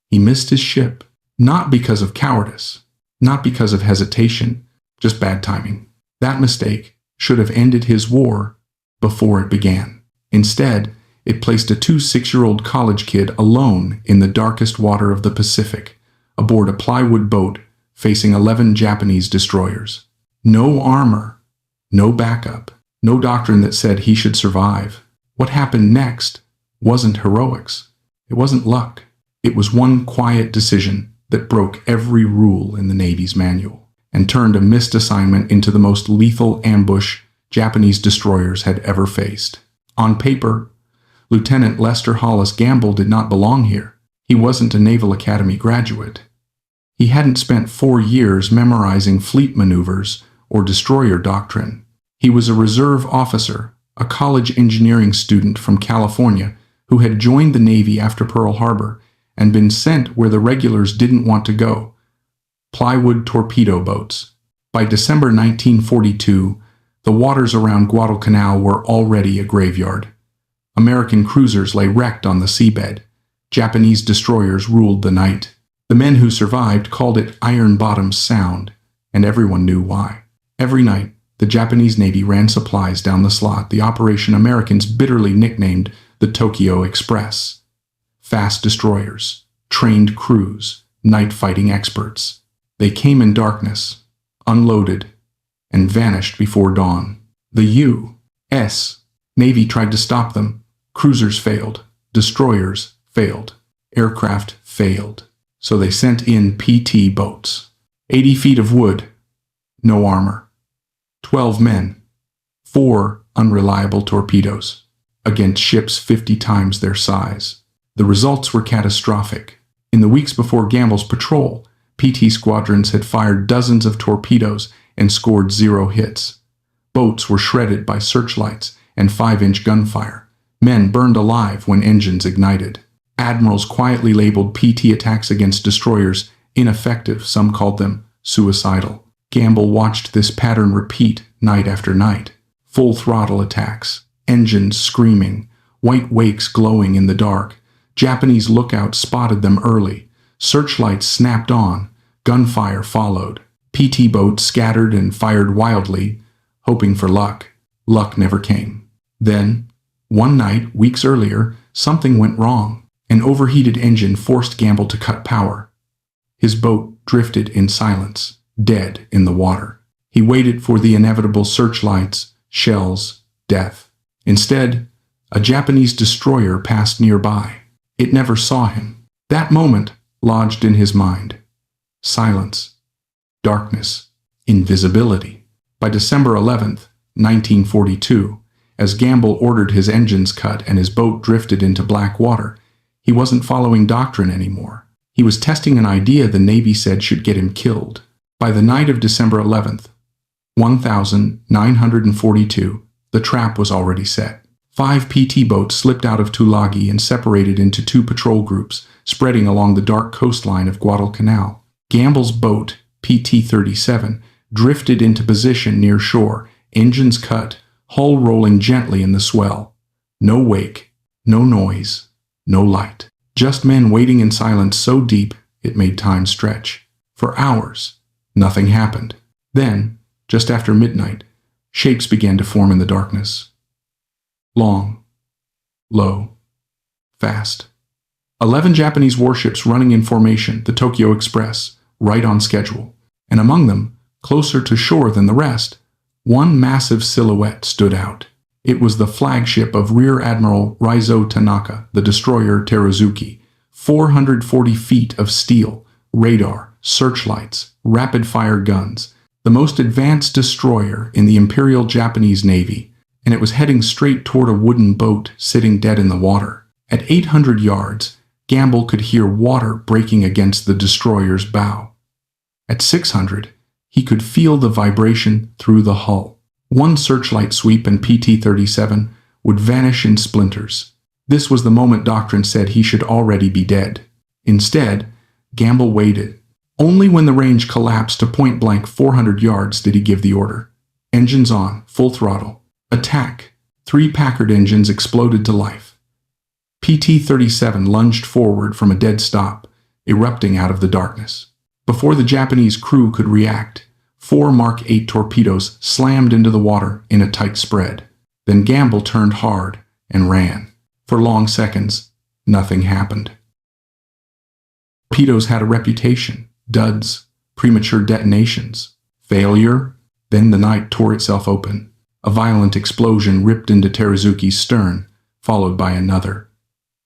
He missed his ship, not because of cowardice, not because of hesitation, just bad timing. That mistake should have ended his war before it began. Instead, it placed a 6-year-old college kid alone in the darkest water of the Pacific, aboard a plywood boat facing 11 Japanese destroyers. No armor, no backup, no doctrine that said he should survive. What happened next wasn't heroics. It wasn't luck. It was one quiet decision that broke every rule in the Navy's manual and turned a missed assignment into the most lethal ambush Japanese destroyers had ever faced. On paper, Lieutenant Lester Hollis Gamble did not belong here. He wasn't a Naval Academy graduate. He hadn't spent 4 years memorizing fleet maneuvers or destroyer doctrine. He was a reserve officer, a college engineering student from California who had joined the Navy after Pearl Harbor and been sent where the regulars didn't want to go: plywood torpedo boats. By December 1942, the waters around Guadalcanal were already a graveyard. American cruisers lay wrecked on the seabed. Japanese destroyers ruled the night. The men who survived called it Iron Bottom's Sound, and everyone knew why. Every night, the Japanese Navy ran supplies down the slot, the operation Americans bitterly nicknamed the Tokyo Express. Fast destroyers, trained crews, night-fighting experts. They came in darkness, unloaded, and vanished before dawn. The U.S. Navy tried to stop them. Cruisers failed. Destroyers failed. Aircraft failed. So they sent in PT boats. 80 feet of wood. No armor. 12 men. 4 unreliable torpedoes. Against ships 50 times their size. The results were catastrophic. In the weeks before Gamble's patrol, PT squadrons had fired dozens of torpedoes and scored 0 hits. Boats were shredded by searchlights and 5-inch gunfire. Men burned alive when engines ignited. Admirals quietly labeled PT attacks against destroyers ineffective. Some called them suicidal. Gamble watched this pattern repeat night after night. Full throttle attacks, engines screaming, white wakes glowing in the dark. Japanese lookouts spotted them early. Searchlights snapped on. Gunfire followed. PT boats scattered and fired wildly, hoping for luck. Luck never came. Then, one night, weeks earlier, something went wrong. An overheated engine forced Gamble to cut power. His boat drifted in silence, dead in the water. He waited for the inevitable searchlights, shells, death. Instead, a Japanese destroyer passed nearby. It never saw him. That moment lodged in his mind. Silence, darkness, invisibility. By December 11th, 1942, as Gamble ordered his engines cut and his boat drifted into black water, he wasn't following doctrine anymore. He was testing an idea the Navy said should get him killed. By the night of December 11th, 1942, the trap was already set. 5 PT boats slipped out of Tulagi and separated into 2 patrol groups, spreading along the dark coastline of Guadalcanal. Gamble's boat, PT-37, drifted into position near shore, engines cut, hull rolling gently in the swell. No wake, no noise, no light. Just men waiting in silence so deep it made time stretch. For hours, nothing happened. Then, just after midnight, shapes began to form in the darkness. Long, low, fast. 11 Japanese warships running in formation, the Tokyo Express, right on schedule. And among them, closer to shore than the rest, one massive silhouette stood out. It was the flagship of Rear Admiral Raizo Tanaka, the destroyer Teruzuki. 440 feet of steel, radar, searchlights, rapid-fire guns. The most advanced destroyer in the Imperial Japanese Navy, and it was heading straight toward a wooden boat sitting dead in the water. At 800 yards, Gamble could hear water breaking against the destroyer's bow. At 600, he could feel the vibration through the hull. One searchlight sweep and PT-37 would vanish in splinters. This was the moment Doctrine said he should already be dead. Instead, Gamble waited. Only when the range collapsed to point-blank 400 yards did he give the order. Engines on, full throttle. Attack. 3 Packard engines exploded to life. PT-37 lunged forward from a dead stop, erupting out of the darkness. Before the Japanese crew could react, 4 Mark 8 torpedoes slammed into the water in a tight spread. Then Gamble turned hard and ran. For long seconds, nothing happened. Torpedoes had a reputation: duds, premature detonations, failure. Then the night tore itself open. A violent explosion ripped into Terazuki's stern, followed by another.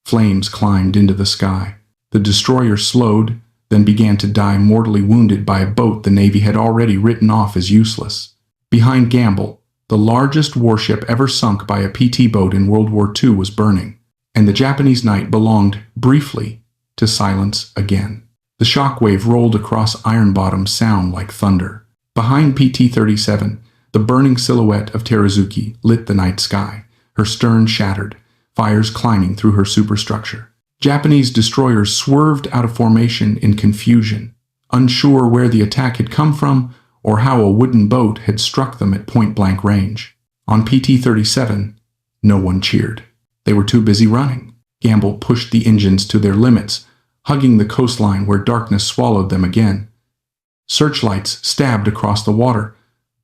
Flames climbed into the sky. The destroyer slowed, then began to die mortally wounded by a boat the Navy had already written off as useless. Behind Gamble, the largest warship ever sunk by a PT boat in World War II was burning, and the Japanese night belonged, briefly, to silence again. The shockwave rolled across Iron Bottom Sound like thunder. Behind PT-37, the burning silhouette of Terazuki lit the night sky, her stern shattered, fires climbing through her superstructure. Japanese destroyers swerved out of formation in confusion, unsure where the attack had come from or how a wooden boat had struck them at point-blank range. On PT-37, no one cheered. They were too busy running. Gamble pushed the engines to their limits, hugging the coastline where darkness swallowed them again. Searchlights stabbed across the water,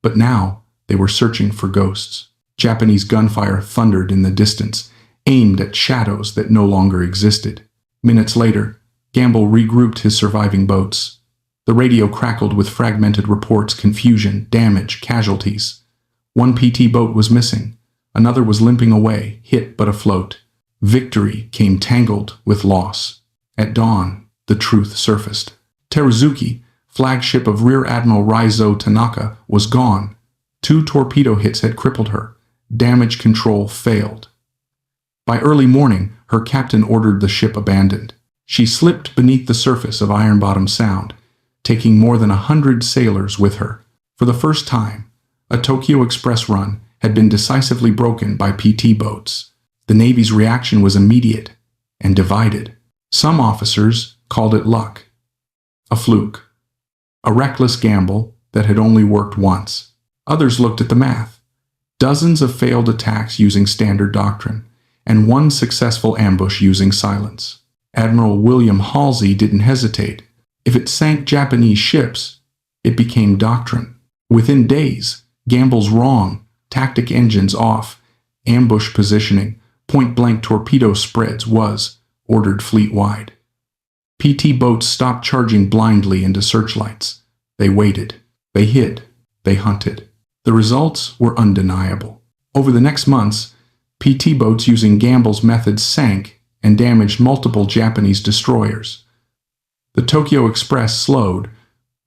but now they were searching for ghosts. Japanese gunfire thundered in the distance, aimed at shadows that no longer existed. Minutes later, Gamble regrouped his surviving boats. The radio crackled with fragmented reports: confusion, damage, casualties. One PT boat was missing. Another was limping away, hit but afloat. Victory came tangled with loss. At dawn, the truth surfaced. Terazuki, flagship of Rear Admiral Raizo Tanaka, was gone. 2 torpedo hits had crippled her. Damage control failed. By early morning, her captain ordered the ship abandoned. She slipped beneath the surface of Iron Bottom Sound, taking more than 100 sailors with her. For the first time, a Tokyo Express run had been decisively broken by PT boats. The Navy's reaction was immediate and divided. Some officers called it luck, a fluke, a reckless gamble that had only worked once. Others looked at the math: dozens of failed attacks using standard doctrine, and 1 successful ambush using silence. Admiral William Halsey didn't hesitate. If it sank Japanese ships, it became doctrine. Within days, Gamble's wrong, tactic engines off, ambush positioning, point-blank torpedo spreads was ordered fleet-wide. PT boats stopped charging blindly into searchlights. They waited. They hid. They hunted. The results were undeniable. Over the next months, PT boats using Gamble's methods sank and damaged multiple Japanese destroyers. The Tokyo Express slowed,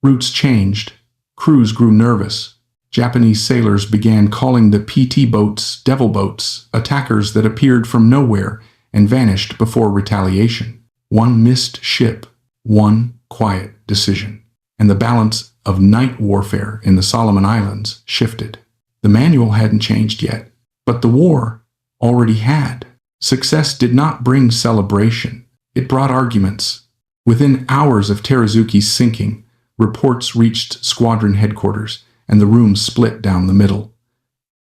routes changed, crews grew nervous. Japanese sailors began calling the PT boats devil boats, attackers that appeared from nowhere and vanished before retaliation. 1 missed ship, 1 quiet decision, and the balance of night warfare in the Solomon Islands shifted. The manual hadn't changed yet, but the war already had. Success did not bring celebration. It brought arguments. Within hours of Terazuki's sinking, reports reached squadron headquarters, and the room split down the middle.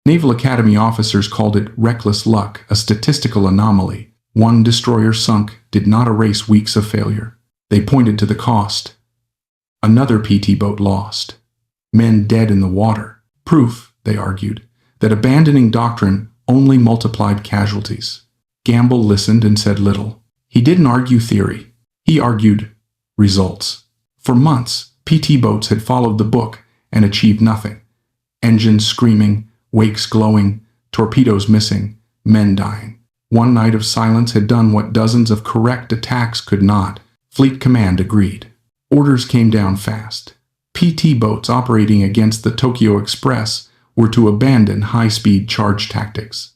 Naval Academy officers called it reckless luck, a statistical anomaly. 1 destroyer sunk did not erase weeks of failure. They pointed to the cost. Another PT boat lost. Men dead in the water. Proof, they argued, that abandoning doctrine only multiplied casualties. Gamble listened and said little. He didn't argue theory. He argued results. For months, PT boats had followed the book and achieved nothing. Engines screaming, wakes glowing, torpedoes missing, men dying. 1 night of silence had done what dozens of correct attacks could not. Fleet Command agreed. Orders came down fast. PT boats operating against the Tokyo Express were to abandon high-speed charge tactics.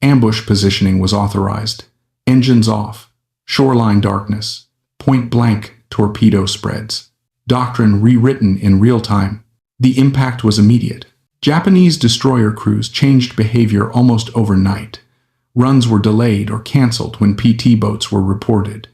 Ambush positioning was authorized. Engines off. Shoreline darkness. Point-blank torpedo spreads. Doctrine rewritten in real time. The impact was immediate. Japanese destroyer crews changed behavior almost overnight. Runs were delayed or canceled when PT boats were reported.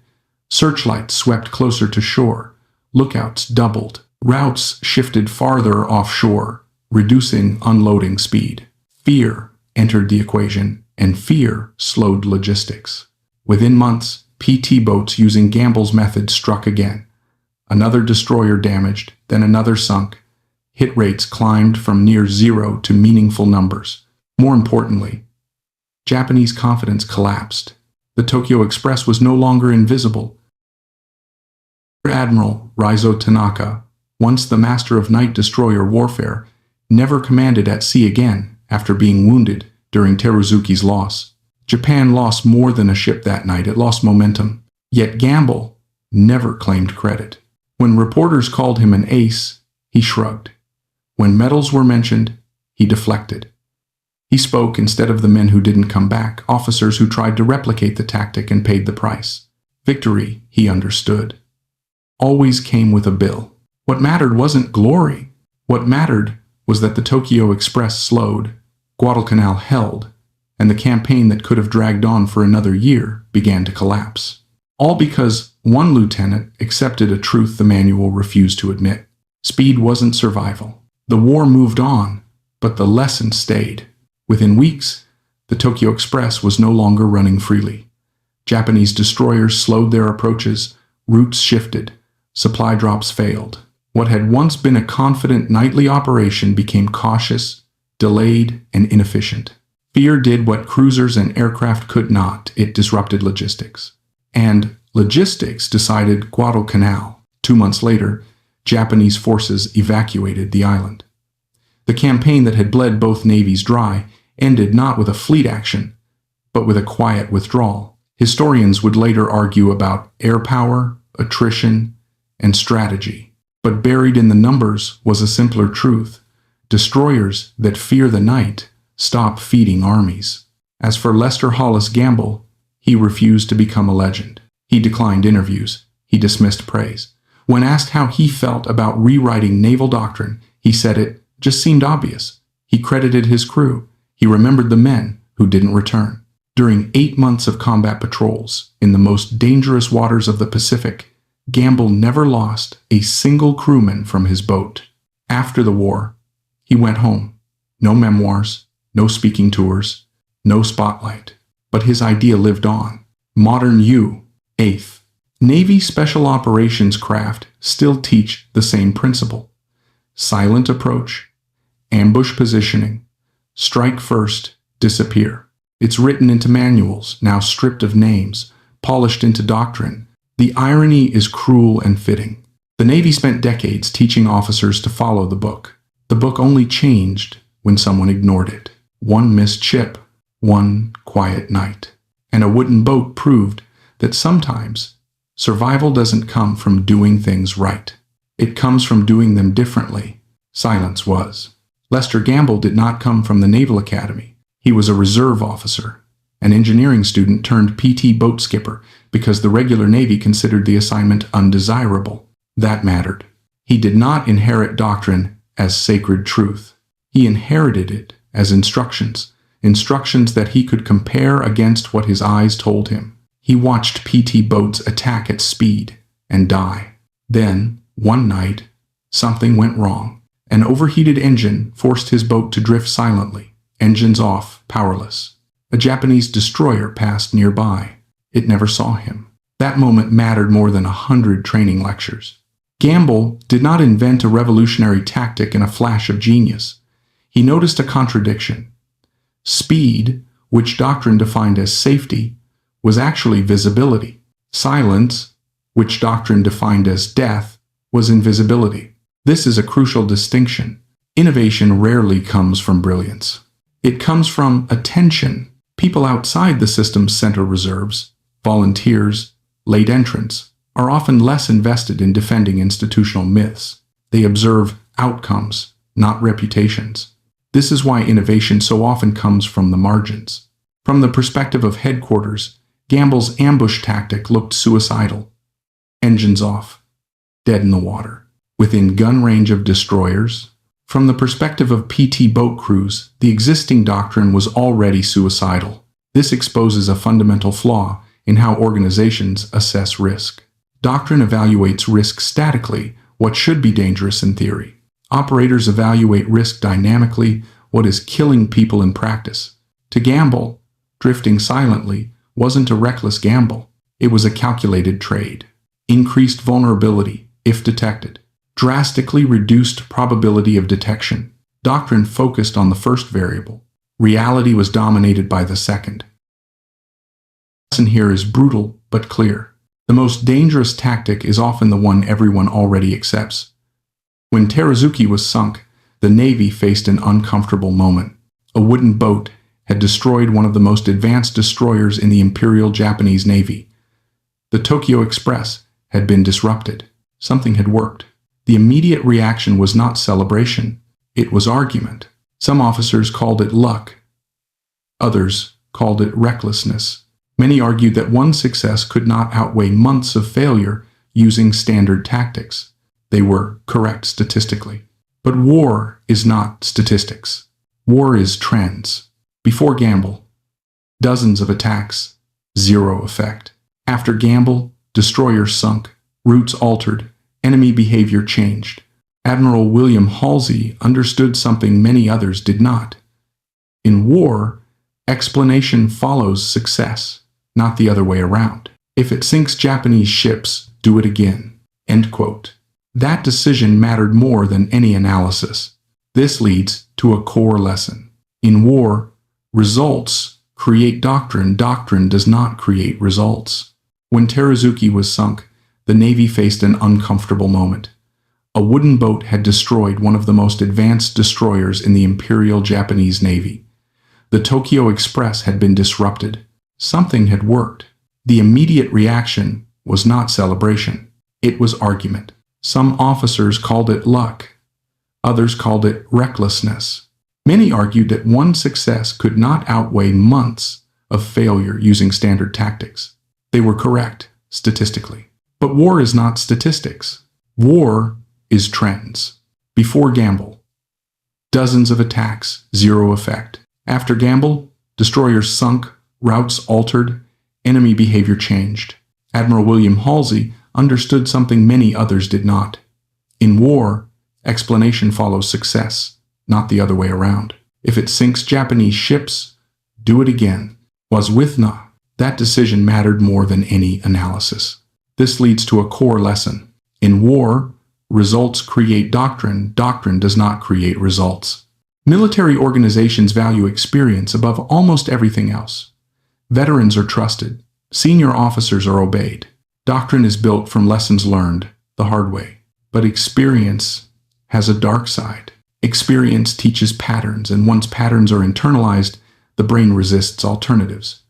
Searchlights swept closer to shore. Lookouts doubled. Routes shifted farther offshore, reducing unloading speed. Fear entered the equation, and fear slowed logistics. Within months, PT boats using Gamble's method struck again. Another destroyer damaged, then another sunk. Hit rates climbed from near zero to meaningful numbers. More importantly, Japanese confidence collapsed. The Tokyo Express was no longer invisible. Admiral Raizo Tanaka, once the master of night destroyer warfare, never commanded at sea again after being wounded during Teruzuki's loss. Japan lost more than a ship that night. It lost momentum. Yet Gamble never claimed credit. When reporters called him an ace, he shrugged. When medals were mentioned, he deflected. He spoke instead of the men who didn't come back, officers who tried to replicate the tactic and paid the price. Victory, he understood, always came with a bill. What mattered wasn't glory. What mattered was that the Tokyo Express slowed, Guadalcanal held, and the campaign that could have dragged on for another year began to collapse. All because one lieutenant accepted a truth the manual refused to admit. Speed wasn't survival. The war moved on, but the lesson stayed. Within weeks, the Tokyo Express was no longer running freely. Japanese destroyers slowed their approaches, routes shifted, supply drops failed. What had once been a confident nightly operation became cautious, delayed, and inefficient. Fear did what cruisers and aircraft could not. It disrupted logistics. And logistics decided Guadalcanal. 2 months later, Japanese forces evacuated the island. The campaign that had bled both navies dry ended not with a fleet action, but with a quiet withdrawal. Historians would later argue about air power, attrition, and strategy. But buried in the numbers was a simpler truth. Destroyers that fear the night stop feeding armies. As for Lester Hollis Gamble, he refused to become a legend. He declined interviews. He dismissed praise. When asked how he felt about rewriting naval doctrine, he said it just seemed obvious. He credited his crew. He remembered the men who didn't return. During 8 months of combat patrols in the most dangerous waters of the Pacific, Gamble never lost a single crewman from his boat. After the war, he went home. No memoirs, no speaking tours, no spotlight. But his idea lived on. Modern U-8th Navy Special Operations craft still teach the same principle. Silent approach, ambush positioning, strike first, disappear. It's written into manuals, now stripped of names, polished into doctrine. The irony is cruel and fitting. The Navy spent decades teaching officers to follow the book. The book only changed when someone ignored it. One missed ship, one quiet night. And a wooden boat proved that sometimes survival doesn't come from doing things right. It comes from doing them differently. Silence was. Lester Gamble did not come from the Naval Academy. He was a reserve officer, an engineering student turned PT boat skipper because the regular Navy considered the assignment undesirable. That mattered. He did not inherit doctrine as sacred truth. He inherited it as instructions that he could compare against what his eyes told him. He watched PT boats attack at speed and die. Then, one night, something went wrong. An overheated engine forced his boat to drift silently, engines off, powerless. A Japanese destroyer passed nearby. It never saw him. That moment mattered more than 100 training lectures. Gamble did not invent a revolutionary tactic in a flash of genius. He noticed a contradiction. Speed, which doctrine defined as safety, was actually visibility. Silence, which doctrine defined as death, was invisibility. This is a crucial distinction. Innovation rarely comes from brilliance. It comes from attention. People outside the system's center reserves, volunteers, late entrants, are often less invested in defending institutional myths. They observe outcomes, not reputations. This is why innovation so often comes from the margins. From the perspective of headquarters, Gamble's ambush tactic looked suicidal. Engines off, dead in the water, within gun range of destroyers. From the perspective of PT boat crews, the existing doctrine was already suicidal. This exposes a fundamental flaw in how organizations assess risk. Doctrine evaluates risk statically, what should be dangerous in theory. Operators evaluate risk dynamically, what is killing people in practice. To Gamble, drifting silently wasn't a reckless gamble. It was a calculated trade. Increased vulnerability, if detected. Drastically reduced probability of detection. Doctrine focused on the first variable. Reality was dominated by the second. The lesson here is brutal but clear. The most dangerous tactic is often the one everyone already accepts. When Terazuki was sunk, the Navy faced an uncomfortable moment. A wooden boat had destroyed one of the most advanced destroyers in the Imperial Japanese Navy. The Tokyo Express had been disrupted. Something had worked. The immediate reaction was not celebration. It was argument. Some officers called it luck. Others called it recklessness. Many argued that one success could not outweigh months of failure using standard tactics. They were correct statistically. But war is not statistics. War is trends. Before Gamble, dozens of attacks, zero effect. After Gamble, destroyers sunk, routes altered, enemy behavior changed. Admiral William Halsey understood something many others did not. In war, explanation follows success, not the other way around. If it sinks Japanese ships, do it again. End quote. That decision mattered more than any analysis. This leads to a core lesson. In war, results create doctrine. Doctrine does not create results. When Terazuki was sunk, the Navy faced an uncomfortable moment. A wooden boat had destroyed one of the most advanced destroyers in the Imperial Japanese Navy. The Tokyo Express had been disrupted. Something had worked. The immediate reaction was not celebration. It was argument. Some officers called it luck. Others called it recklessness. Many argued that one success could not outweigh months of failure using standard tactics. They were correct, statistically. But war is not statistics. War is trends. Before Gamble, dozens of attacks, zero effect. After Gamble, destroyers sunk, routes altered, enemy behavior changed. Admiral William Halsey understood something many others did not. In war, explanation follows success, not the other way around. If it sinks Japanese ships, do it again. Was Withna. That decision mattered more than any analysis. This leads to a core lesson. In war, results create doctrine. Doctrine does not create results. Military organizations value experience above almost everything else. Veterans are trusted. Senior officers are obeyed. Doctrine is built from lessons learned the hard way. But experience has a dark side. Experience teaches patterns, and once patterns are internalized, the brain resists alternatives.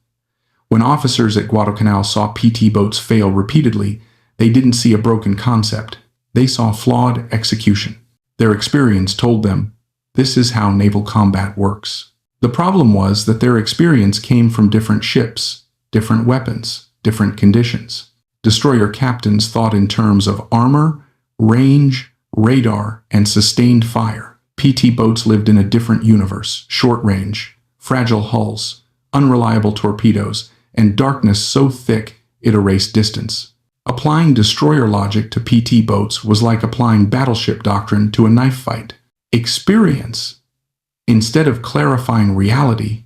When officers at Guadalcanal saw PT boats fail repeatedly, they didn't see a broken concept. They saw flawed execution. Their experience told them, this is how naval combat works. The problem was that their experience came from different ships, different weapons, different conditions. Destroyer captains thought in terms of armor, range, radar, and sustained fire. PT boats lived in a different universe, short range, fragile hulls, unreliable torpedoes, and darkness so thick it erased distance. Applying destroyer logic to PT boats was like applying battleship doctrine to a knife fight. Experience, instead of clarifying reality,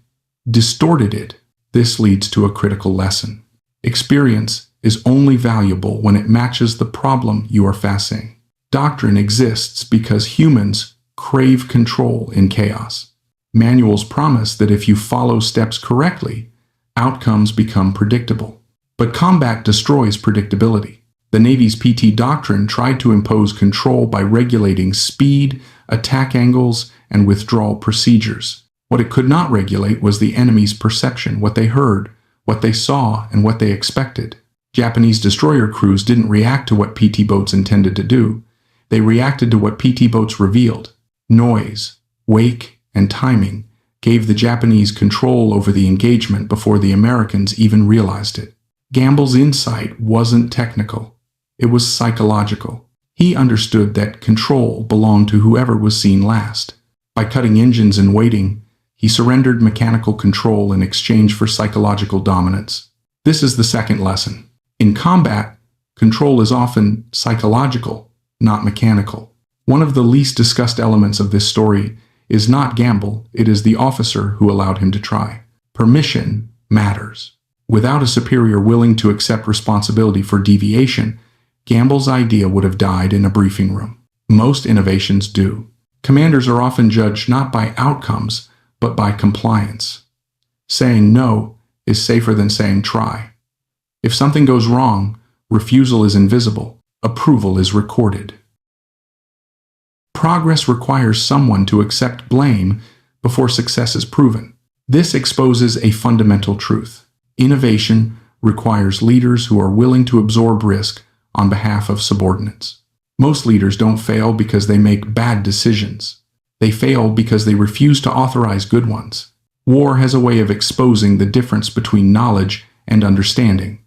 distorted it. This leads to a critical lesson. Experience is only valuable when it matches the problem you are facing. Doctrine exists because humans crave control in chaos. Manuals promise that if you follow steps correctly, outcomes become predictable. But combat destroys predictability. The Navy's PT doctrine tried to impose control by regulating speed, attack angles, and withdrawal procedures. What it could not regulate was the enemy's perception, what they heard, what they saw, and what they expected. Japanese destroyer crews didn't react to what PT boats intended to do. They reacted to what PT boats revealed. Noise, wake, and timing gave the Japanese control over the engagement before the Americans even realized it. Gamble's insight wasn't technical. It was psychological. He understood that control belonged to whoever was seen last. By cutting engines and waiting, he surrendered mechanical control in exchange for psychological dominance. This is the second lesson. In combat, control is often psychological, not mechanical. One of the least discussed elements of this story is not Gamble, it is the officer who allowed him to try. Permission matters. Without a superior willing to accept responsibility for deviation, Gamble's idea would have died in a briefing room. Most innovations do. Commanders are often judged not by outcomes, but by compliance. Saying no is safer than saying try. If something goes wrong, refusal is invisible, approval is recorded. Progress requires someone to accept blame before success is proven. This exposes a fundamental truth. Innovation requires leaders who are willing to absorb risk on behalf of subordinates. Most leaders don't fail because they make bad decisions. They fail because they refuse to authorize good ones. War has a way of exposing the difference between knowledge and understanding.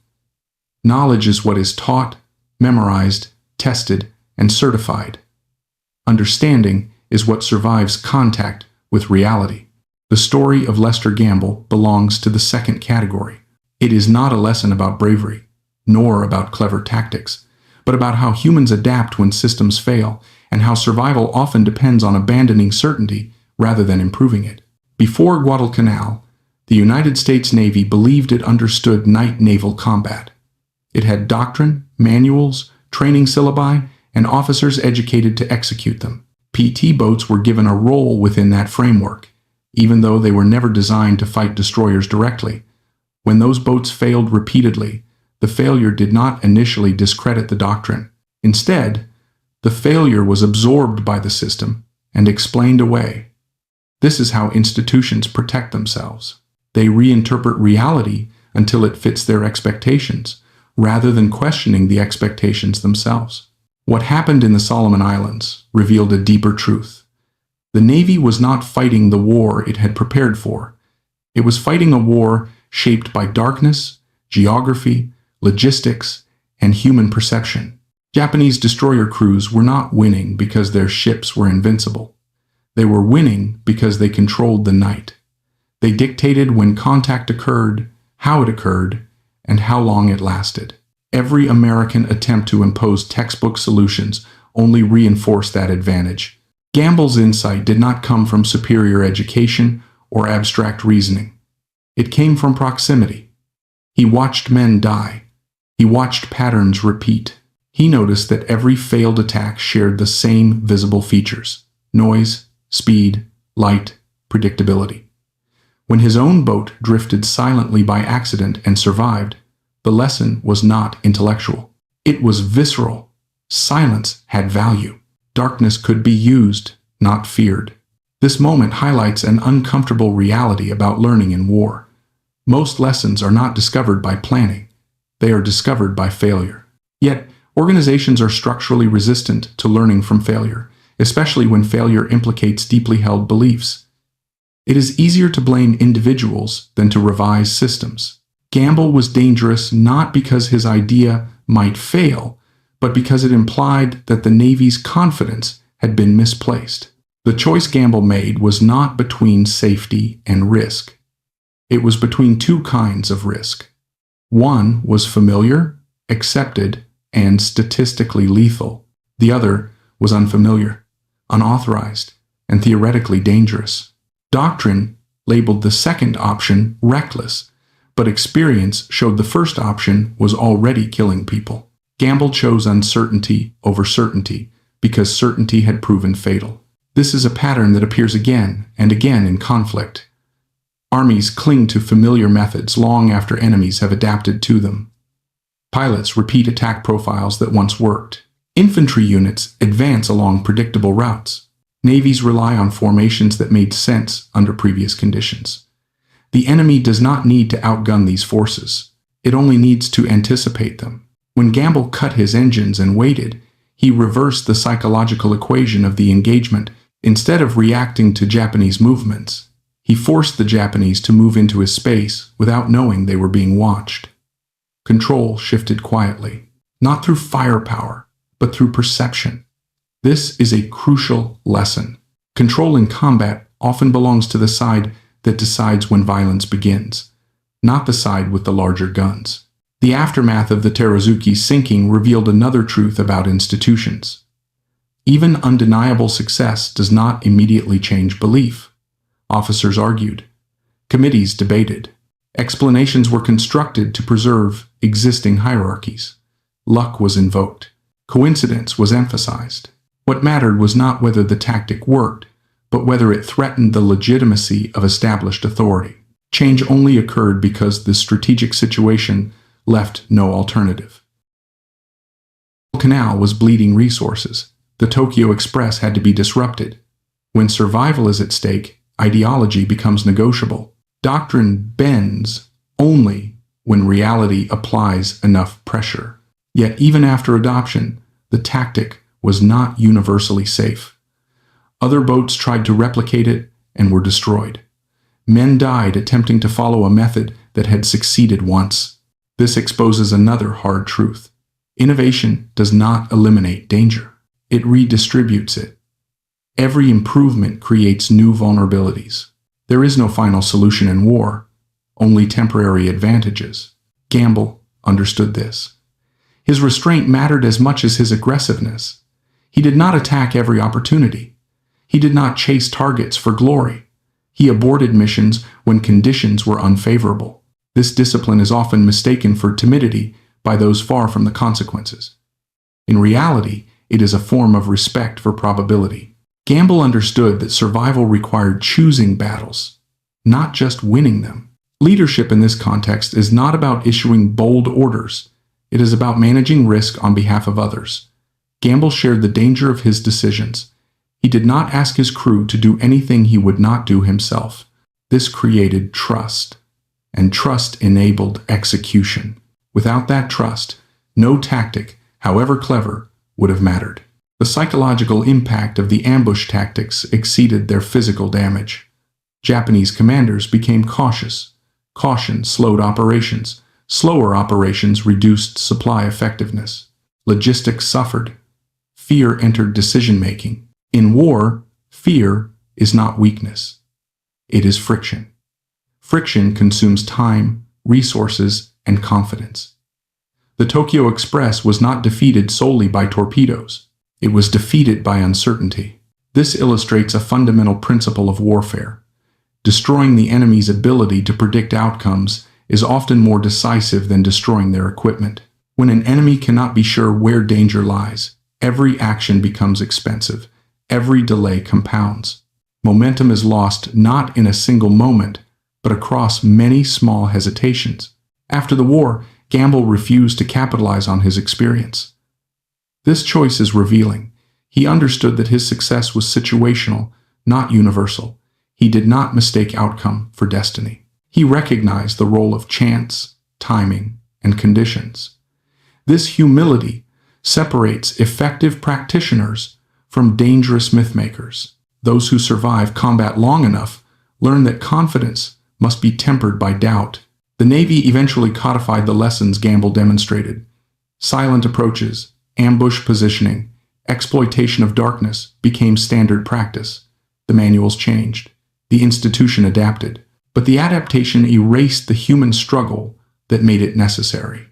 Knowledge is what is taught, memorized, tested, and certified. Understanding is what survives contact with reality. The story of Lester Gamble belongs to the second category. It is not a lesson about bravery, nor about clever tactics, but about how humans adapt when systems fail, and how survival often depends on abandoning certainty rather than improving it. Before Guadalcanal, the United States Navy believed it understood night naval combat. It had doctrine, manuals, training syllabi, and officers educated to execute them. PT boats were given a role within that framework, even though they were never designed to fight destroyers directly. When those boats failed repeatedly, the failure did not initially discredit the doctrine. Instead, the failure was absorbed by the system and explained away. This is how institutions protect themselves. They reinterpret reality until it fits their expectations, rather than questioning the expectations themselves. What happened in the Solomon Islands revealed a deeper truth. The Navy was not fighting the war it had prepared for. It was fighting a war shaped by darkness, geography, logistics, and human perception. Japanese destroyer crews were not winning because their ships were invincible. They were winning because they controlled the night. They dictated when contact occurred, how it occurred, and how long it lasted. Every American attempt to impose textbook solutions only reinforced that advantage. Gamble's insight did not come from superior education or abstract reasoning. It came from proximity. He watched men die. He watched patterns repeat. He noticed that every failed attack shared the same visible features: noise, speed, light, predictability. When his own boat drifted silently by accident and survived, the lesson was not intellectual. It was visceral. Silence had value. Darkness could be used, not feared. This moment highlights an uncomfortable reality about learning in war. Most lessons are not discovered by planning. They are discovered by failure. Yet, organizations are structurally resistant to learning from failure, especially when failure implicates deeply held beliefs. It is easier to blame individuals than to revise systems. Gamble was dangerous not because his idea might fail, but because it implied that the Navy's confidence had been misplaced. The choice Gamble made was not between safety and risk. It was between two kinds of risk. One was familiar, accepted, and statistically lethal. The other was unfamiliar, unauthorized, and theoretically dangerous. Doctrine labeled the second option reckless, but experience showed the first option was already killing people. Gamble chose uncertainty over certainty because certainty had proven fatal. This is a pattern that appears again and again in conflict. Armies cling to familiar methods long after enemies have adapted to them. Pilots repeat attack profiles that once worked. Infantry units advance along predictable routes. Navies rely on formations that made sense under previous conditions. The enemy does not need to outgun these forces. It only needs to anticipate them. When Gamble cut his engines and waited, he reversed the psychological equation of the engagement. Instead of reacting to Japanese movements, he forced the Japanese to move into his space without knowing they were being watched. Control shifted quietly, not through firepower, but through perception. This is a crucial lesson. Control in combat often belongs to the side that decides when violence begins, not the side with the larger guns. The aftermath of the Terazuki's sinking revealed another truth about institutions. Even undeniable success does not immediately change belief. Officers argued. Committees debated. Explanations were constructed to preserve existing hierarchies. Luck was invoked. Coincidence was emphasized. What mattered was not whether the tactic worked, but whether it threatened the legitimacy of established authority. Change only occurred because the strategic situation left no alternative. The canal was bleeding resources. The Tokyo Express had to be disrupted. When survival is at stake, ideology becomes negotiable. Doctrine bends only when reality applies enough pressure. Yet even after adoption, the tactic was not universally safe. Other boats tried to replicate it and were destroyed. Men died attempting to follow a method that had succeeded once. This exposes another hard truth. Innovation does not eliminate danger. It redistributes it. Every improvement creates new vulnerabilities. There is no final solution in war, only temporary advantages. Gamble understood this. His restraint mattered as much as his aggressiveness. He did not attack every opportunity. He did not chase targets for glory. He aborted missions when conditions were unfavorable. This discipline is often mistaken for timidity by those far from the consequences. In reality, it is a form of respect for probability. Gamble understood that survival required choosing battles, not just winning them. Leadership in this context is not about issuing bold orders. It is about managing risk on behalf of others. Gamble shared the danger of his decisions. He did not ask his crew to do anything he would not do himself. This created trust, and trust enabled execution. Without that trust, no tactic, however clever, would have mattered. The psychological impact of the ambush tactics exceeded their physical damage. Japanese commanders became cautious. Caution slowed operations. Slower operations reduced supply effectiveness. Logistics suffered. Fear entered decision-making. In war, fear is not weakness. It is friction. Friction consumes time, resources, and confidence. The Tokyo Express was not defeated solely by torpedoes. It was defeated by uncertainty. This illustrates a fundamental principle of warfare. Destroying the enemy's ability to predict outcomes is often more decisive than destroying their equipment. When an enemy cannot be sure where danger lies, every action becomes expensive. Every delay compounds. Momentum is lost not in a single moment, but across many small hesitations. After the war, Gamble refused to capitalize on his experience. This choice is revealing. He understood that his success was situational, not universal. He did not mistake outcome for destiny. He recognized the role of chance, timing, and conditions. This humility separates effective practitioners from dangerous mythmakers. Those who survive combat long enough learn that confidence must be tempered by doubt. The Navy eventually codified the lessons Gamble demonstrated. Silent approaches, ambush positioning, exploitation of darkness became standard practice. The manuals changed. The institution adapted. But the adaptation erased the human struggle that made it necessary.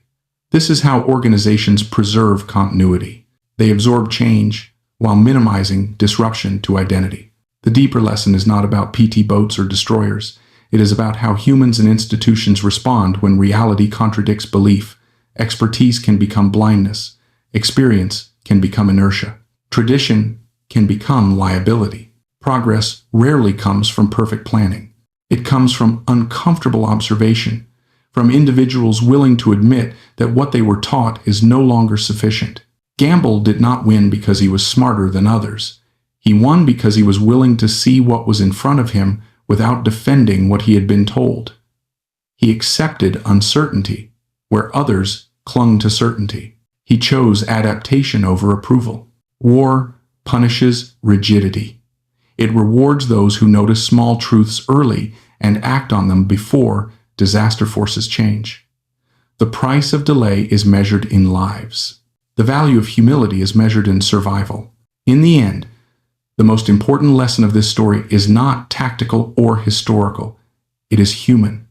This is how organizations preserve continuity. They absorb change while minimizing disruption to identity. The deeper lesson is not about PT boats or destroyers. It is about how humans and institutions respond when reality contradicts belief. Expertise can become blindness. Experience can become inertia. Tradition can become liability. Progress rarely comes from perfect planning. It comes from uncomfortable observation, from individuals willing to admit that what they were taught is no longer sufficient. Gamble did not win because he was smarter than others. He won because he was willing to see what was in front of him without defending what he had been told. He accepted uncertainty where others clung to certainty. He chose adaptation over approval. War punishes rigidity. It rewards those who notice small truths early and act on them before disaster forces change. The price of delay is measured in lives. The value of humility is measured in survival. In the end, the most important lesson of this story is not tactical or historical. It is human.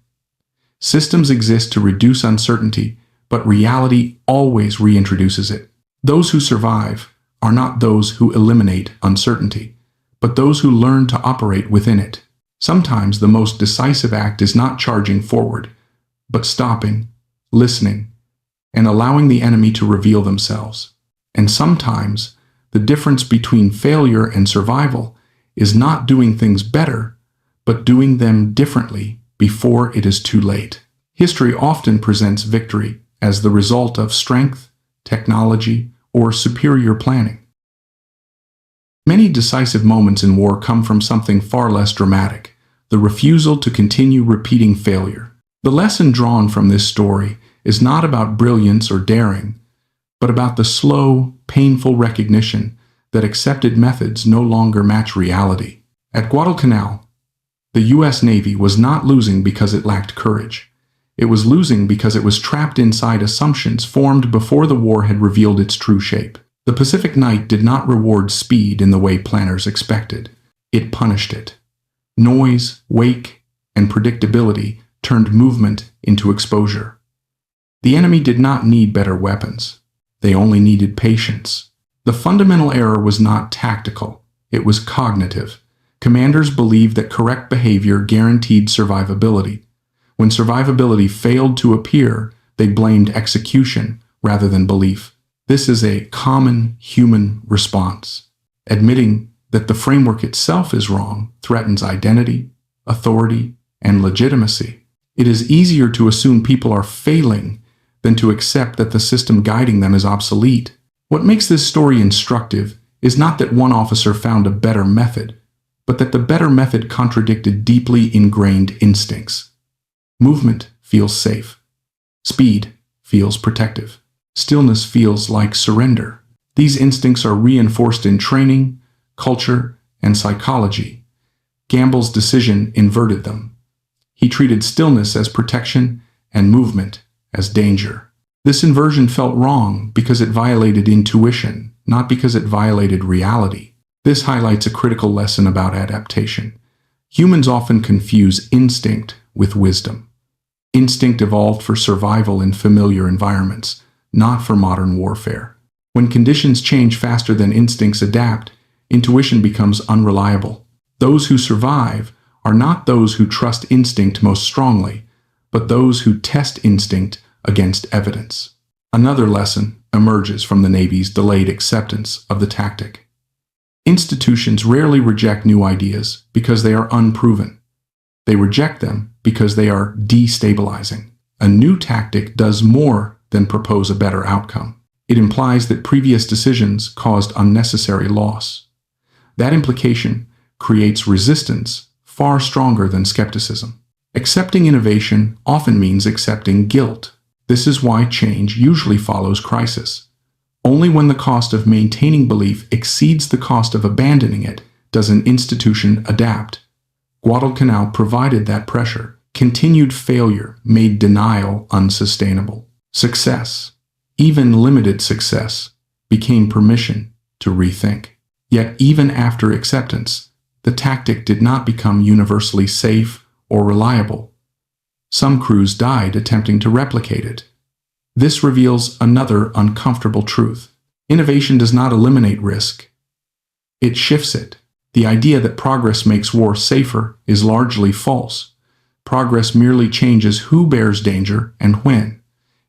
Systems exist to reduce uncertainty, but reality always reintroduces it. Those who survive are not those who eliminate uncertainty, but those who learn to operate within it. Sometimes the most decisive act is not charging forward, but stopping, listening, and allowing the enemy to reveal themselves. And sometimes, the difference between failure and survival is not doing things better, but doing them differently before it is too late. History often presents victory as the result of strength, technology, or superior planning. Many decisive moments in war come from something far less dramatic: the refusal to continue repeating failure. The lesson drawn from this story is not about brilliance or daring, but about the slow, painful recognition that accepted methods no longer match reality. At Guadalcanal, the U.S. Navy was not losing because it lacked courage. It was losing because it was trapped inside assumptions formed before the war had revealed its true shape. The Pacific Night did not reward speed in the way planners expected. It punished it. Noise, wake, and predictability turned movement into exposure. The enemy did not need better weapons. They only needed patience. The fundamental error was not tactical. It was cognitive. Commanders believed that correct behavior guaranteed survivability. When survivability failed to appear, they blamed execution rather than belief. This is a common human response. Admitting that the framework itself is wrong threatens identity, authority, and legitimacy. It is easier to assume people are failing than to accept that the system guiding them is obsolete. What makes this story instructive is not that one officer found a better method, but that the better method contradicted deeply ingrained instincts. Movement feels safe. Speed feels protective. Stillness feels like surrender. These instincts are reinforced in training, culture, and psychology. Gamble's decision inverted them. He treated stillness as protection and movement as danger. This inversion felt wrong because it violated intuition, not because it violated reality. This highlights a critical lesson about adaptation. Humans often confuse instinct with wisdom. Instinct evolved for survival in familiar environments, not for modern warfare. When conditions change faster than instincts adapt, intuition becomes unreliable. Those who survive are not those who trust instinct most strongly, but those who test instinct against evidence. Another lesson emerges from the Navy's delayed acceptance of the tactic. Institutions rarely reject new ideas because they are unproven. They reject them because they are destabilizing. A new tactic does more than propose a better outcome. It implies that previous decisions caused unnecessary loss. That implication creates resistance far stronger than skepticism. Accepting innovation often means accepting guilt. This is why change usually follows crisis. Only when the cost of maintaining belief exceeds the cost of abandoning it does an institution adapt. Guadalcanal provided that pressure. Continued failure made denial unsustainable. Success, even limited success, became permission to rethink. Yet even after acceptance, the tactic did not become universally safe or reliable. Some crews died attempting to replicate it. This reveals another uncomfortable truth. Innovation does not eliminate risk. It shifts it. The idea that progress makes war safer is largely false. Progress merely changes who bears danger and when.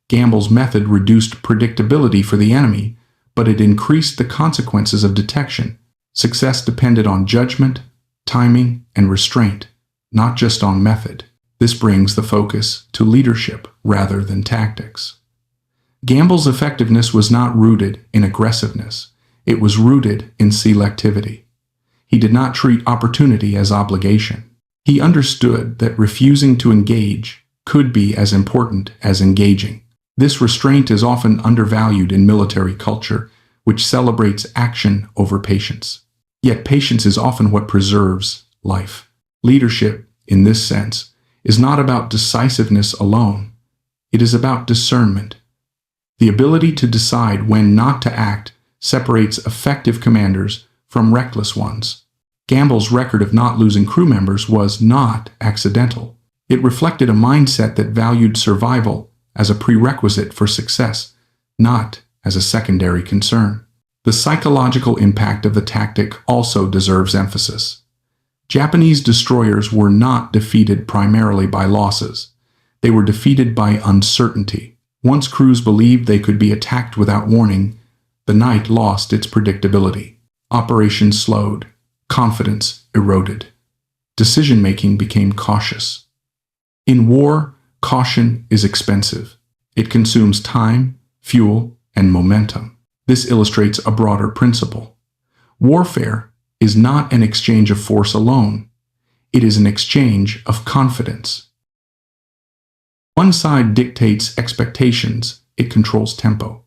Gamble's method reduced predictability for the enemy, but it increased the consequences of detection. Success depended on judgment, timing, and restraint, not just on method. This brings the focus to leadership rather than tactics. Gamble's effectiveness was not rooted in aggressiveness. It was rooted in selectivity. He did not treat opportunity as obligation. He understood that refusing to engage could be as important as engaging. This restraint is often undervalued in military culture, which celebrates action over patience. Yet patience is often what preserves life. Leadership, in this sense, is not about decisiveness alone. It is about discernment. The ability to decide when not to act separates effective commanders from reckless ones. Gamble's record of not losing crew members was not accidental. It reflected a mindset that valued survival as a prerequisite for success, not as a secondary concern. The psychological impact of the tactic also deserves emphasis. Japanese destroyers were not defeated primarily by losses. They were defeated by uncertainty. Once crews believed they could be attacked without warning, the night lost its predictability. Operations slowed. Confidence eroded. Decision-making became cautious. In war, caution is expensive. It consumes time, fuel, and momentum. This illustrates a broader principle. Warfare is not an exchange of force alone. It is an exchange of confidence. One side dictates expectations, it controls tempo.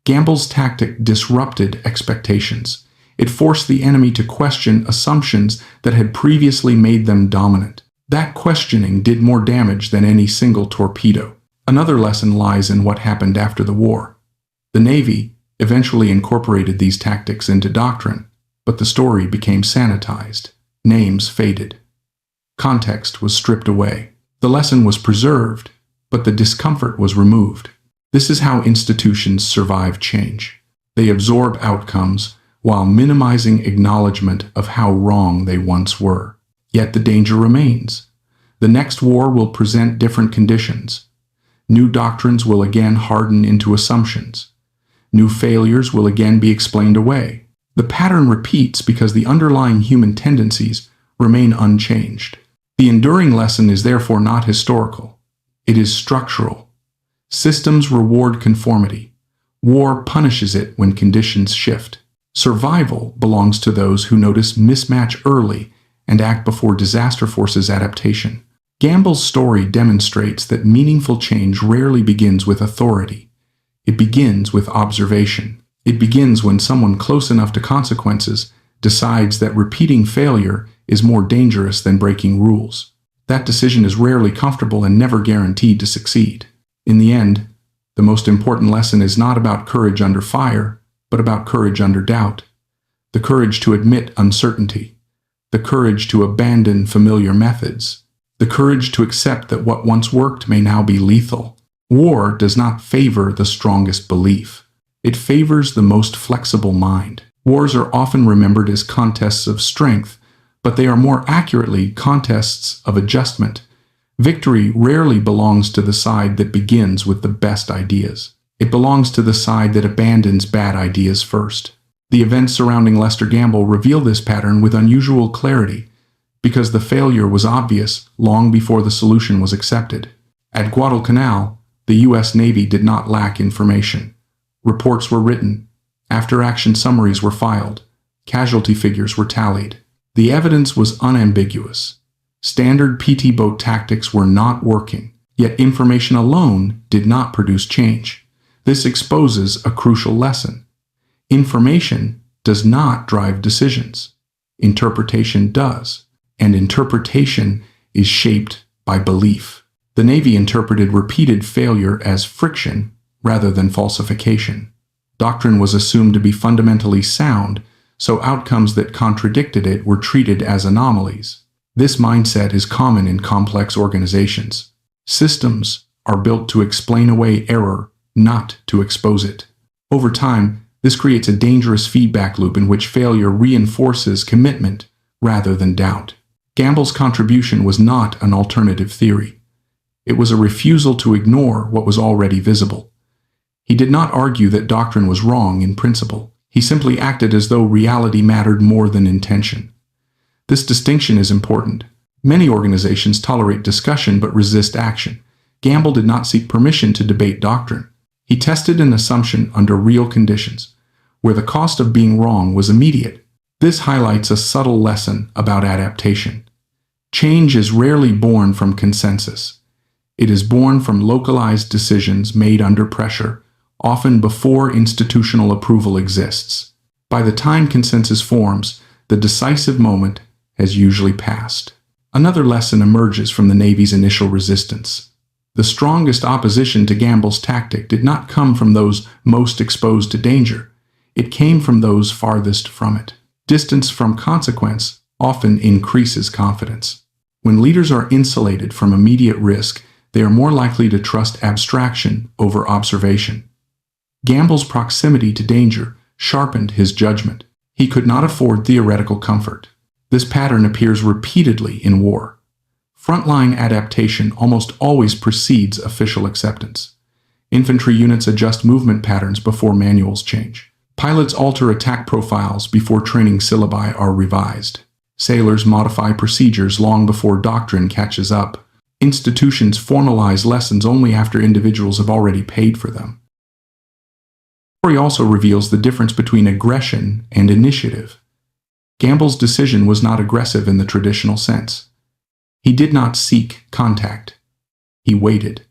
Gamble's tactic disrupted expectations. It forced the enemy to question assumptions that had previously made them dominant. That questioning did more damage than any single torpedo. Another lesson lies in what happened after the war. The Navy eventually incorporated these tactics into doctrine, but the story became sanitized. Names faded. Context was stripped away. The lesson was preserved, but the discomfort was removed. This is how institutions survive change. They absorb outcomes while minimizing acknowledgement of how wrong they once were. Yet the danger remains. The next war will present different conditions. New doctrines will again harden into assumptions. New failures will again be explained away. The pattern repeats because the underlying human tendencies remain unchanged. The enduring lesson is therefore not historical. It is structural. Systems reward conformity. War punishes it when conditions shift. Survival belongs to those who notice mismatch early and act before disaster forces adaptation. Gamble's story demonstrates that meaningful change rarely begins with authority. It begins with observation. It begins when someone close enough to consequences decides that repeating failure is more dangerous than breaking rules. That decision is rarely comfortable and never guaranteed to succeed. In the end, the most important lesson is not about courage under fire, but about courage under doubt. The courage to admit uncertainty. The courage to abandon familiar methods. The courage to accept that what once worked may now be lethal. War does not favor the strongest belief. It favors the most flexible mind. Wars are often remembered as contests of strength, but they are more accurately contests of adjustment. Victory rarely belongs to the side that begins with the best ideas. It belongs to the side that abandons bad ideas first. The events surrounding Lester Gamble reveal this pattern with unusual clarity, because the failure was obvious long before the solution was accepted. At Guadalcanal, the U.S. Navy did not lack information. Reports were written. After-action summaries were filed. Casualty figures were tallied. The evidence was unambiguous. Standard PT boat tactics were not working, yet information alone did not produce change. This exposes a crucial lesson. Information does not drive decisions. Interpretation does, and interpretation is shaped by belief. The Navy interpreted repeated failure as friction rather than falsification. Doctrine was assumed to be fundamentally sound, so outcomes that contradicted it were treated as anomalies. This mindset is common in complex organizations. Systems are built to explain away error, not to expose it. Over time, this creates a dangerous feedback loop in which failure reinforces commitment rather than doubt. Gamble's contribution was not an alternative theory. It was a refusal to ignore what was already visible. He did not argue that doctrine was wrong in principle. He simply acted as though reality mattered more than intention. This distinction is important. Many organizations tolerate discussion but resist action. Gamble did not seek permission to debate doctrine. He tested an assumption under real conditions, where the cost of being wrong was immediate. This highlights a subtle lesson about adaptation. Change is rarely born from consensus. It is born from localized decisions made under pressure, often before institutional approval exists. By the time consensus forms, the decisive moment has usually passed. Another lesson emerges from the Navy's initial resistance. The strongest opposition to Gamble's tactic did not come from those most exposed to danger. It came from those farthest from it. Distance from consequence often increases confidence. When leaders are insulated from immediate risk, they are more likely to trust abstraction over observation. Gamble's proximity to danger sharpened his judgment. He could not afford theoretical comfort. This pattern appears repeatedly in war. Frontline adaptation almost always precedes official acceptance. Infantry units adjust movement patterns before manuals change. Pilots alter attack profiles before training syllabi are revised. Sailors modify procedures long before doctrine catches up. Institutions formalize lessons only after individuals have already paid for them. The story also reveals the difference between aggression and initiative. Gamble's decision was not aggressive in the traditional sense. He did not seek contact. He waited.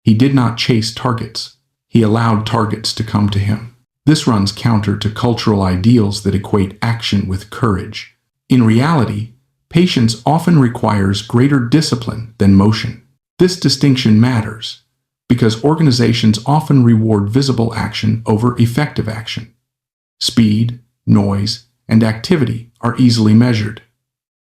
He did not chase targets. He allowed targets to come to him. This runs counter to cultural ideals that equate action with courage. In reality, patience often requires greater discipline than motion. This distinction matters because organizations often reward visible action over effective action. Speed, noise, and activity are easily measured.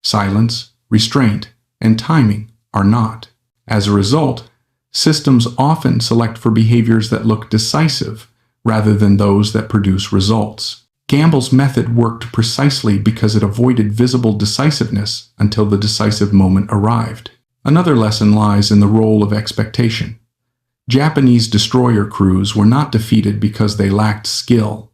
Silence, restraint, and timing are not. As a result, systems often select for behaviors that look decisive rather than those that produce results. Gamble's method worked precisely because it avoided visible decisiveness until the decisive moment arrived. Another lesson lies in the role of expectation. Japanese destroyer crews were not defeated because they lacked skill.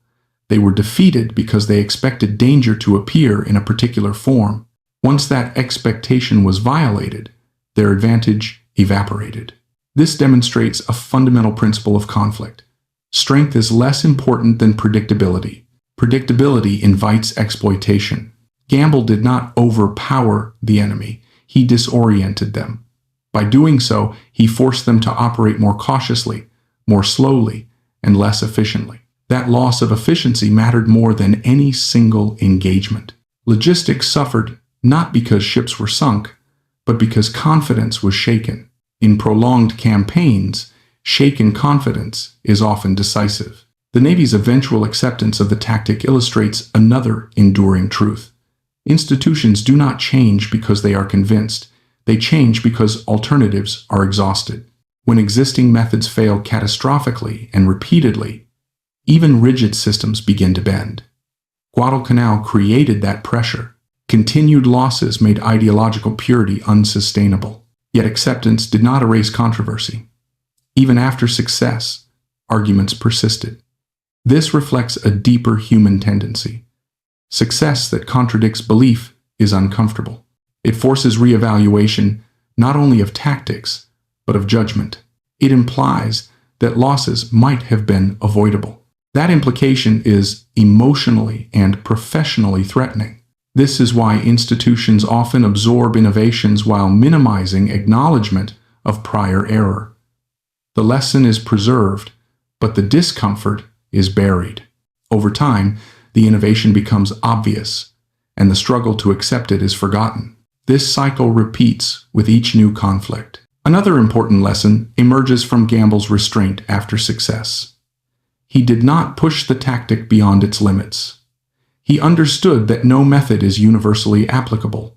They were defeated because they expected danger to appear in a particular form. Once that expectation was violated, their advantage evaporated. This demonstrates a fundamental principle of conflict. Strength is less important than predictability. Predictability invites exploitation. Gamble did not overpower the enemy. He disoriented them. By doing so, he forced them to operate more cautiously, more slowly, and less efficiently. That loss of efficiency mattered more than any single engagement. Logistics suffered not because ships were sunk, but because confidence was shaken. In prolonged campaigns, shaken confidence is often decisive. The Navy's eventual acceptance of the tactic illustrates another enduring truth. Institutions do not change because they are convinced. They change because alternatives are exhausted. When existing methods fail catastrophically and repeatedly, even rigid systems begin to bend. Guadalcanal created that pressure. Continued losses made ideological purity unsustainable. Yet acceptance did not erase controversy. Even after success, arguments persisted. This reflects a deeper human tendency. Success that contradicts belief is uncomfortable. It forces reevaluation not only of tactics, but of judgment. It implies that losses might have been avoidable. That implication is emotionally and professionally threatening. This is why institutions often absorb innovations while minimizing acknowledgement of prior error. The lesson is preserved, but the discomfort is buried. Over time, the innovation becomes obvious, and the struggle to accept it is forgotten. This cycle repeats with each new conflict. Another important lesson emerges from Gamble's restraint after success. He did not push the tactic beyond its limits. He understood that no method is universally applicable.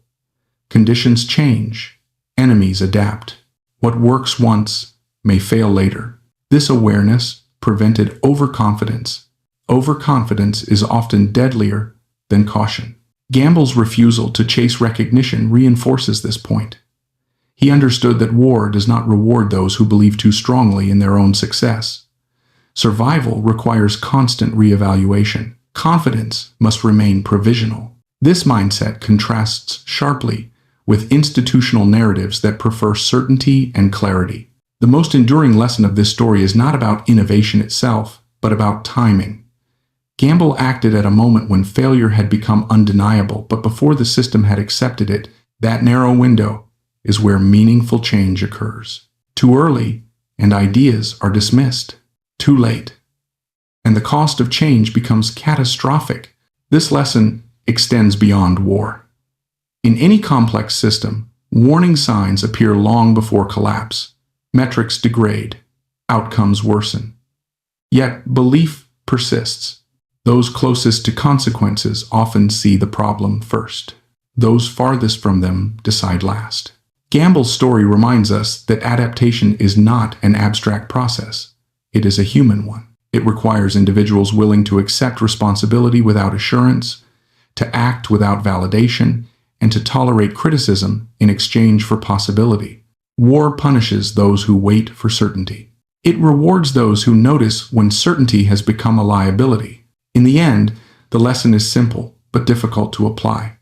Conditions change. Enemies adapt. What works once may fail later. This awareness prevented overconfidence. Overconfidence is often deadlier than caution. Gamble's refusal to chase recognition reinforces this point. He understood that war does not reward those who believe too strongly in their own success. Survival requires constant reevaluation. Confidence must remain provisional. This mindset contrasts sharply with institutional narratives that prefer certainty and clarity. The most enduring lesson of this story is not about innovation itself, but about timing. Gamble acted at a moment when failure had become undeniable, but before the system had accepted it. That narrow window is where meaningful change occurs. Too early, and ideas are dismissed. Too late, and the cost of change becomes catastrophic. This lesson extends beyond war. In any complex system, warning signs appear long before collapse. Metrics degrade. Outcomes worsen. Yet belief persists. Those closest to consequences often see the problem first. Those farthest from them decide last. Gamble's story reminds us that adaptation is not an abstract process. It is a human one. It requires individuals willing to accept responsibility without assurance, to act without validation, and to tolerate criticism in exchange for possibility. War punishes those who wait for certainty. It rewards those who notice when certainty has become a liability. In the end, the lesson is simple but difficult to apply.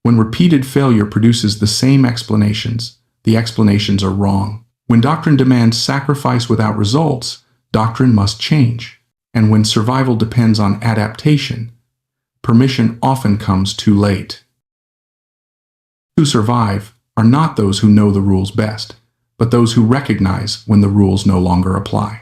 When repeated failure produces the same explanations, the explanations are wrong. When doctrine demands sacrifice without results, doctrine must change. And when survival depends on adaptation, permission often comes too late. Who survive are not those who know the rules best, but those who recognize when the rules no longer apply.